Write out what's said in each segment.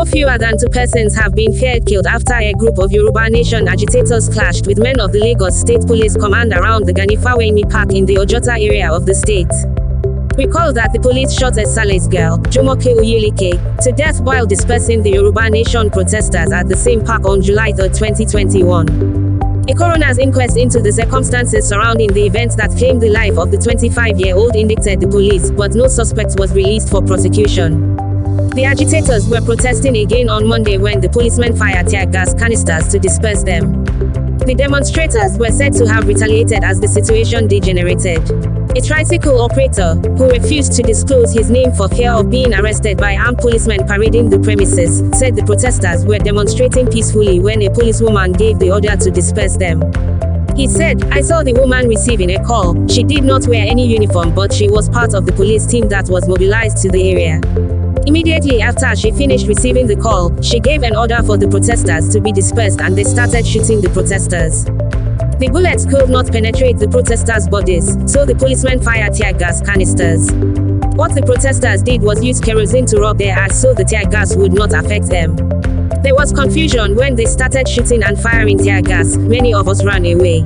No fewer than 2 persons have been feared killed after a group of Yoruba nation agitators clashed with men of the Lagos State Police Command around the Gani Fawehinmi Park in the Ojota area of the state. Recall that the police shot a Saleh's girl, Jumoke Oyeleke, to death while dispersing the Yoruba nation protesters at the same park on July 3, 2021. A coroner's inquest into the circumstances surrounding the event that claimed the life of the 25-year-old indicted the police, but no suspect was released for prosecution. The agitators were protesting again on Monday when the policemen fired tear gas canisters to disperse them. The demonstrators were said to have retaliated as the situation degenerated. A tricycle operator, who refused to disclose his name for fear of being arrested by armed policemen parading the premises, said the protesters were demonstrating peacefully when a policewoman gave the order to disperse them. He said, "I saw the woman receiving a call. She did not wear any uniform, but she was part of the police team that was mobilized to the area. Immediately after she finished receiving the call, she gave an order for the protesters to be dispersed and they started shooting the protesters. The bullets could not penetrate the protesters' bodies, so the policemen fired tear gas canisters. What the protesters did was use kerosene to rub their eyes so the tear gas would not affect them. There was confusion when they started shooting and firing tear gas. Many of us ran away.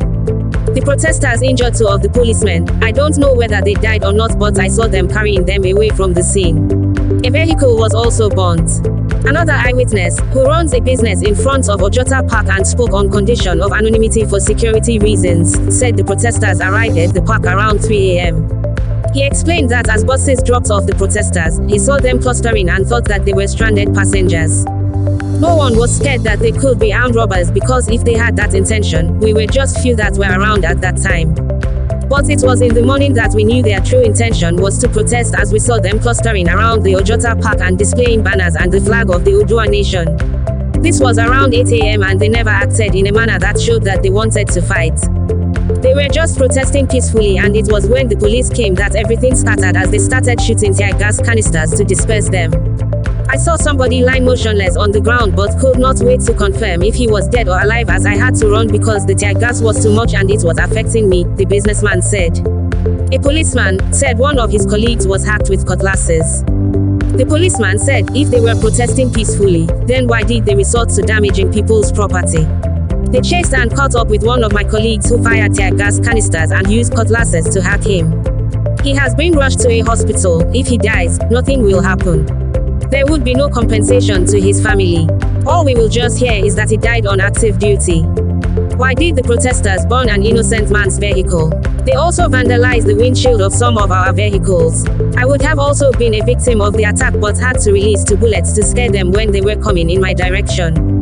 The protesters injured 2 of the policemen. I don't know whether they died or not, but I saw them carrying them away from the scene. A vehicle was also burnt." Another eyewitness, who runs a business in front of Ojota Park and spoke on condition of anonymity for security reasons, said the protesters arrived at the park around 3 a.m. He explained that as buses dropped off the protesters, he saw them clustering and thought that they were stranded passengers. No one was scared that they could be armed robbers because if they had that intention, we were just few that were around at that time. But it was in the morning that we knew their true intention was to protest as we saw them clustering around the Ojota Park and displaying banners and the flag of the Oodua nation. This was around 8 a.m. and they never acted in a manner that showed that they wanted to fight. They were just protesting peacefully, and it was when the police came that everything started as they started shooting tear gas canisters to disperse them. I saw somebody lying motionless on the ground but could not wait to confirm if he was dead or alive as I had to run because the tear gas was too much and it was affecting me, the businessman said. A policeman said one of his colleagues was hacked with cutlasses. The policeman said if they were protesting peacefully, then why did they resort to damaging people's property? They chased and caught up with one of my colleagues who fired tear gas canisters and used cutlasses to hack him. He has been rushed to a hospital. If he dies, nothing will happen. There would be no compensation to his family. All we will just hear is that he died on active duty." Why did the protesters burn an innocent man's vehicle? They also vandalized the windshield of some of our vehicles. I would have also been a victim of the attack but had to release 2 bullets to scare them when they were coming in my direction.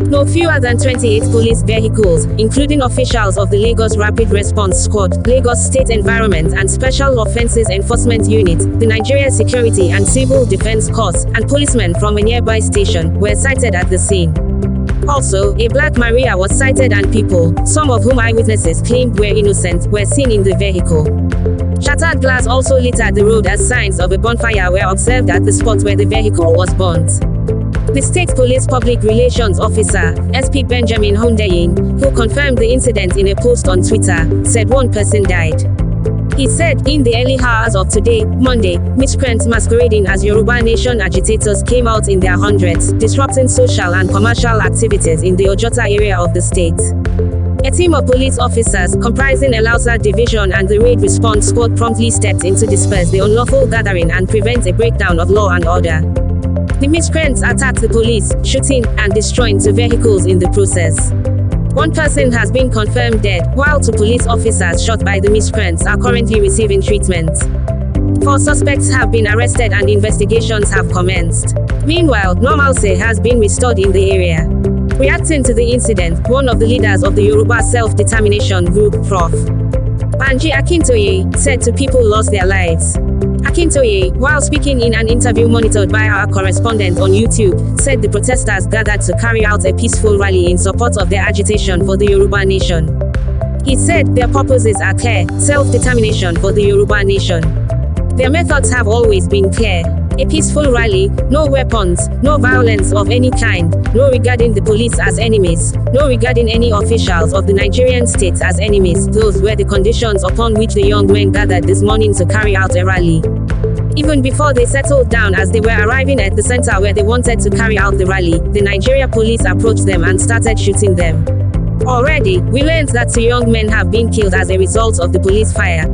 No fewer than 28 police vehicles, including officials of the Lagos Rapid Response Squad, Lagos State Environment and Special Offences Enforcement Unit, the Nigeria Security and Civil Defense Corps, and policemen from a nearby station, were sighted at the scene. Also, a Black Maria was sighted and people, some of whom eyewitnesses claimed were innocent, were seen in the vehicle. Shattered glass also littered the road as signs of a bonfire were observed at the spot where the vehicle was burnt. The State Police Public Relations Officer, SP Benjamin Hundeyin, who confirmed the incident in a post on Twitter, said 1 person died. He said, in the early hours of today, Monday, miscreants masquerading as Yoruba nation agitators came out in their hundreds, disrupting social and commercial activities in the Ojota area of the state. A team of police officers, comprising a Lausa division and the raid response squad promptly stepped in to disperse the unlawful gathering and prevent a breakdown of law and order. The miscreants attacked the police, shooting and destroying 2 vehicles in the process. 1 person has been confirmed dead, while 2 police officers shot by the miscreants are currently receiving treatment. 4 suspects have been arrested and investigations have commenced. Meanwhile, normalcy has been restored in the area. Reacting to the incident, one of the leaders of the Yoruba Self-Determination Group, Prof. Banji Akintoye, said 2 people lost their lives. Akintoye, while speaking in an interview monitored by our correspondent on YouTube, said the protesters gathered to carry out a peaceful rally in support of their agitation for the Yoruba nation. He said their purposes are clear: self-determination for the Yoruba nation. Their methods have always been clear: a peaceful rally, no weapons, no violence of any kind, no regarding the police as enemies, no regarding any officials of the Nigerian state as enemies. Those were the conditions upon which the young men gathered this morning to carry out a rally. Even before they settled down as they were arriving at the center where they wanted to carry out the rally, the Nigeria police approached them and started shooting them. Already, we learned that 2 young men have been killed as a result of the police fire.